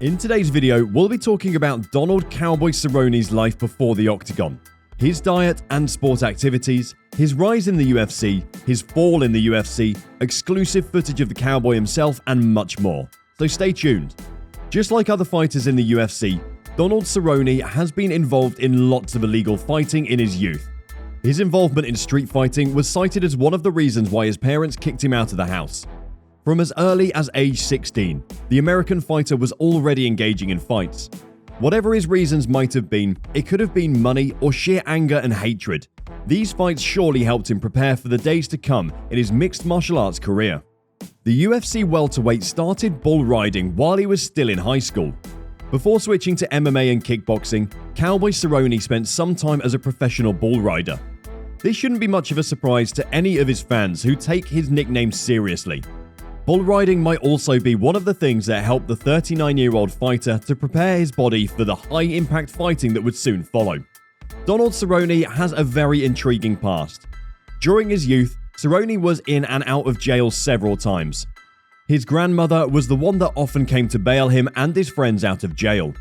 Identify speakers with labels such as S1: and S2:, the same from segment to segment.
S1: In today's video, we'll be talking about Donald Cowboy Cerrone's life before the Octagon, his diet and sport activities, his rise in the UFC, his fall in the UFC, exclusive footage of the Cowboy himself, and much more. So stay tuned. Just like other fighters in the UFC, Donald Cerrone has been involved in lots of illegal fighting in his youth. His involvement in street fighting was cited as one of the reasons why his parents kicked him out of the house. From as early as age 16, the American fighter was already engaging in fights. Whatever his reasons might have been, it could have been money or sheer anger and hatred. These fights surely helped him prepare for the days to come in his mixed martial arts career. The UFC welterweight started bull riding while he was still in high school. Before switching to MMA and kickboxing, Cowboy Cerrone spent some time as a professional bull rider. This shouldn't be much of a surprise to any of his fans who take his nickname seriously. Bull riding might also be one of the things that helped the 39-year-old fighter to prepare his body for the high-impact fighting that would soon follow. Donald Cerrone has a very intriguing past. During his youth, Cerrone was in and out of jail several times. His grandmother was the one that often came to bail him and his friends out of jail.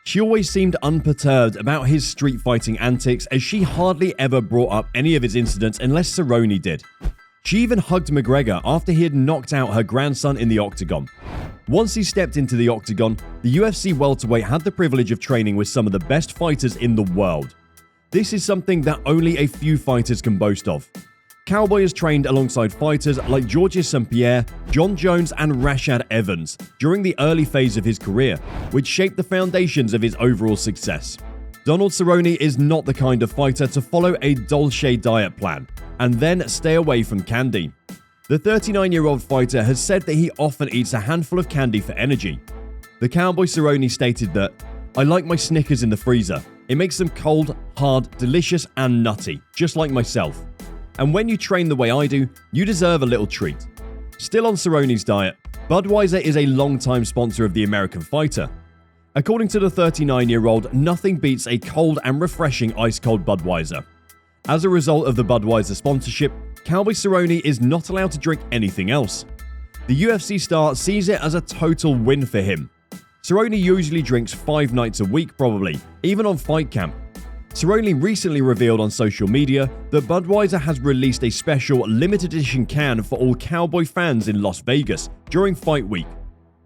S1: She always seemed unperturbed about his street fighting antics, as she hardly ever brought up any of his incidents unless Cerrone did. She even hugged McGregor after he had knocked out her grandson in the Octagon. Once he stepped into the Octagon, the UFC welterweight had the privilege of training with some of the best fighters in the world. This is something that only a few fighters can boast of. Cowboy has trained alongside fighters like Georges St. Pierre, John Jones, and Rashad Evans during the early phase of his career, which shaped the foundations of his overall success. Donald Cerrone is not the kind of fighter to follow a Dolce diet plan and then stay away from candy. The 39-year-old fighter has said that he often eats a handful of candy for energy. The Cowboy Cerrone stated that, "I like my Snickers in the freezer. It makes them cold, hard, delicious, and nutty, just like myself. And when you train the way I do, you deserve a little treat." Still on Cerrone's diet, Budweiser is a long-time sponsor of the American fighter. According to the 39-year-old, nothing beats a cold and refreshing ice-cold Budweiser. As a result of the Budweiser sponsorship, Cowboy Cerrone is not allowed to drink anything else. The UFC star sees it as a total win for him. Cerrone usually drinks 5 nights a week probably, even on fight camp. Cerrone recently revealed on social media that Budweiser has released a special limited edition can for all Cowboy fans in Las Vegas during fight week.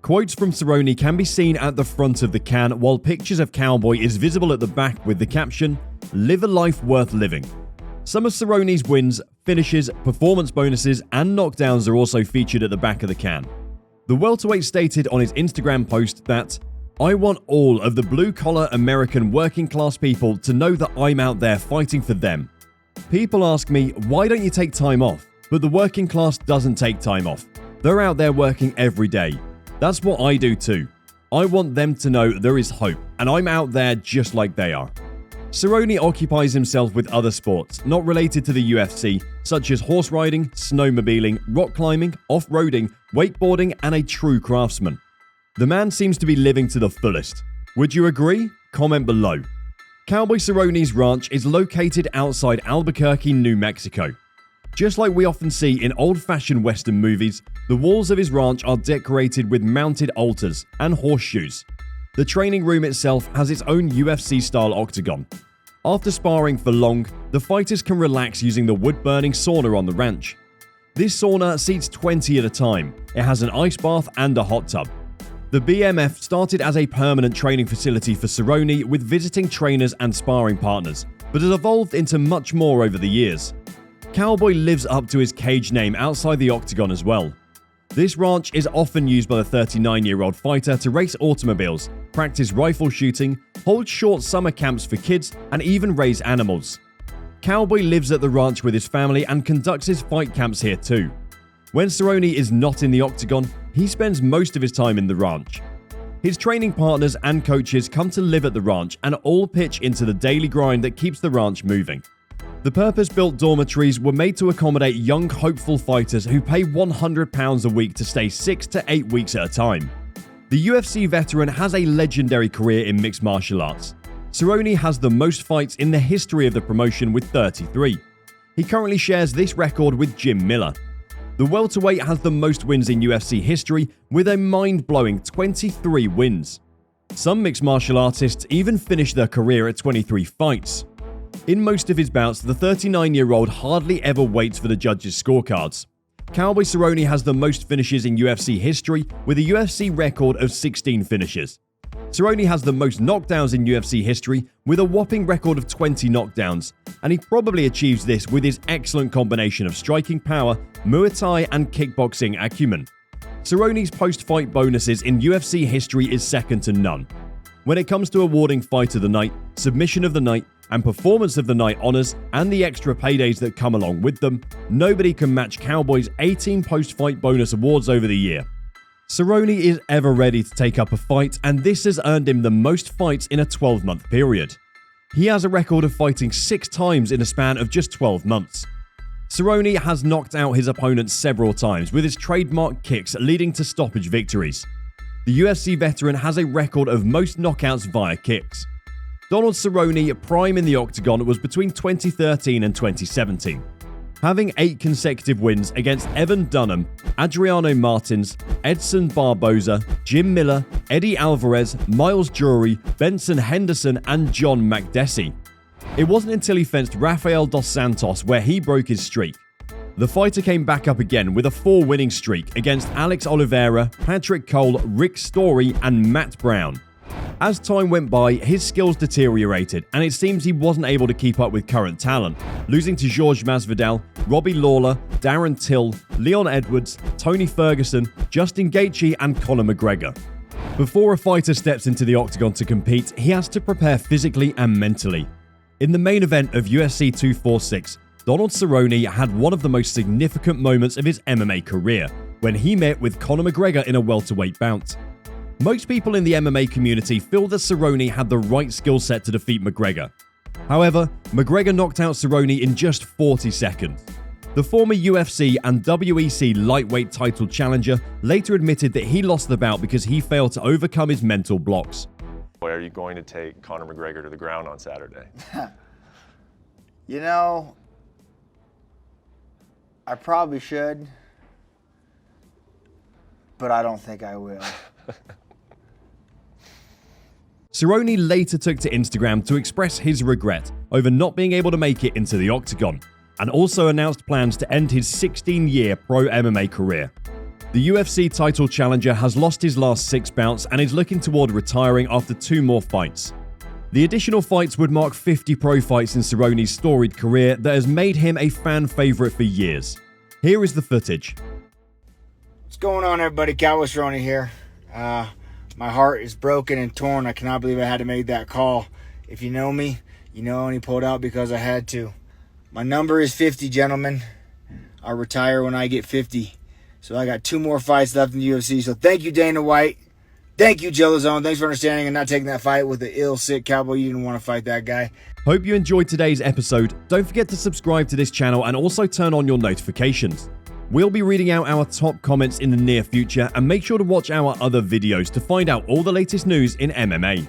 S1: Quotes from Cerrone can be seen at the front of the can, while pictures of Cowboy is visible at the back with the caption, "Live a life worth living." Some of Cerrone's wins, finishes, performance bonuses, and knockdowns are also featured at the back of the can. The welterweight stated on his Instagram post that, "I want all of the blue-collar American working-class people to know that I'm out there fighting for them. People ask me, why don't you take time off? But the working class doesn't take time off. They're out there working every day. That's what I do too. I want them to know there is hope, and I'm out there just like they are." Cerrone occupies himself with other sports not related to the UFC, such as horse riding, snowmobiling, rock climbing, off-roading, wakeboarding, and a true craftsman. The man seems to be living to the fullest. Would you agree? Comment below. Cowboy Cerrone's ranch is located outside Albuquerque, New Mexico. Just like we often see in old-fashioned Western movies, the walls of his ranch are decorated with mounted altars and horseshoes. The training room itself has its own UFC-style octagon. After sparring for long, the fighters can relax using the wood-burning sauna on the ranch. This sauna seats 20 at a time. It has an ice bath and a hot tub. The BMF started as a permanent training facility for Cerrone with visiting trainers and sparring partners, but has evolved into much more over the years. Cowboy lives up to his cage name outside the Octagon as well. This ranch is often used by the 39-year-old fighter to race automobiles, practice rifle shooting, hold short summer camps for kids, and even raise animals. Cowboy lives at the ranch with his family and conducts his fight camps here too. When Cerrone is not in the Octagon, he spends most of his time in the ranch. His training partners and coaches come to live at the ranch and all pitch into the daily grind that keeps the ranch moving. The purpose-built dormitories were made to accommodate young, hopeful fighters who pay £100 a week to stay 6 to 8 weeks at a time. The UFC veteran has a legendary career in mixed martial arts. Cerrone has the most fights in the history of the promotion with 33. He currently shares this record with Jim Miller. The welterweight has the most wins in UFC history with a mind-blowing 23 wins. Some mixed martial artists even finish their career at 23 fights. In most of his bouts, the 39-year-old hardly ever waits for the judges' scorecards. Cowboy Cerrone has the most finishes in UFC history, with a UFC record of 16 finishes. Cerrone has the most knockdowns in UFC history, with a whopping record of 20 knockdowns, and he probably achieves this with his excellent combination of striking power, Muay Thai, and kickboxing acumen. Cerrone's post-fight bonuses in UFC history is second to none. When it comes to awarding Fight of the Night, Submission of the Night, and Performance of the Night honors, and the extra paydays that come along with them, nobody can match Cowboy's 18 post-fight bonus awards over the year. Cerrone is ever ready to take up a fight, and this has earned him the most fights in a 12-month period. He has a record of fighting 6 times in a span of just 12 months. Cerrone has knocked out his opponents several times with his trademark kicks leading to stoppage victories. The UFC veteran has a record of most knockouts via kicks. Donald Cerrone, prime in the Octagon, was between 2013 and 2017. Having 8 consecutive wins against Evan Dunham, Adriano Martins, Edson Barboza, Jim Miller, Eddie Alvarez, Miles Jury, Benson Henderson, and John Makdessi. It wasn't until he fenced Rafael dos Santos where he broke his streak. The fighter came back up again with a 4-winning streak against Alex Oliveira, Patrick Cole, Rick Story, and Matt Brown. As time went by, his skills deteriorated, and it seems he wasn't able to keep up with current talent, losing to George Masvidal, Robbie Lawler, Darren Till, Leon Edwards, Tony Ferguson, Justin Gaethje, and Conor McGregor. Before a fighter steps into the Octagon to compete, he has to prepare physically and mentally. In the main event of UFC 246, Donald Cerrone had one of the most significant moments of his MMA career, when he met with Conor McGregor in a welterweight bout. Most people in the MMA community feel that Cerrone had the right skill set to defeat McGregor. However, McGregor knocked out Cerrone in just 40 seconds. The former UFC and WEC lightweight title challenger later admitted that he lost the bout because he failed to overcome his mental blocks.
S2: Are you going to take Conor McGregor to the ground on Saturday?
S3: You know, I probably should, but I don't think I will.
S1: Cerrone later took to Instagram to express his regret over not being able to make it into the Octagon, and also announced plans to end his 16-year pro MMA career. The UFC title challenger has lost his last 6 bouts and is looking toward retiring after 2 more fights. The additional fights would mark 50 pro fights in Cerrone's storied career that has made him a fan favorite for years. Here is the footage.
S3: What's going on, everybody? Cowboy Cerrone here. My heart is broken and torn. I cannot believe I had to make that call. If you know me, you know I only pulled out because I had to. My number is 50, gentlemen. I'll retire when I get 50. So I got 2 more fights left in the UFC. So thank you, Dana White. Thank you, Jill Zone. Thanks for understanding and not taking that fight with the ill, sick cowboy. You didn't want to fight that guy.
S1: Hope you enjoyed today's episode. Don't forget to subscribe to this channel and also turn on your notifications. We'll be reading out our top comments in the near future, and make sure to watch our other videos to find out all the latest news in MMA.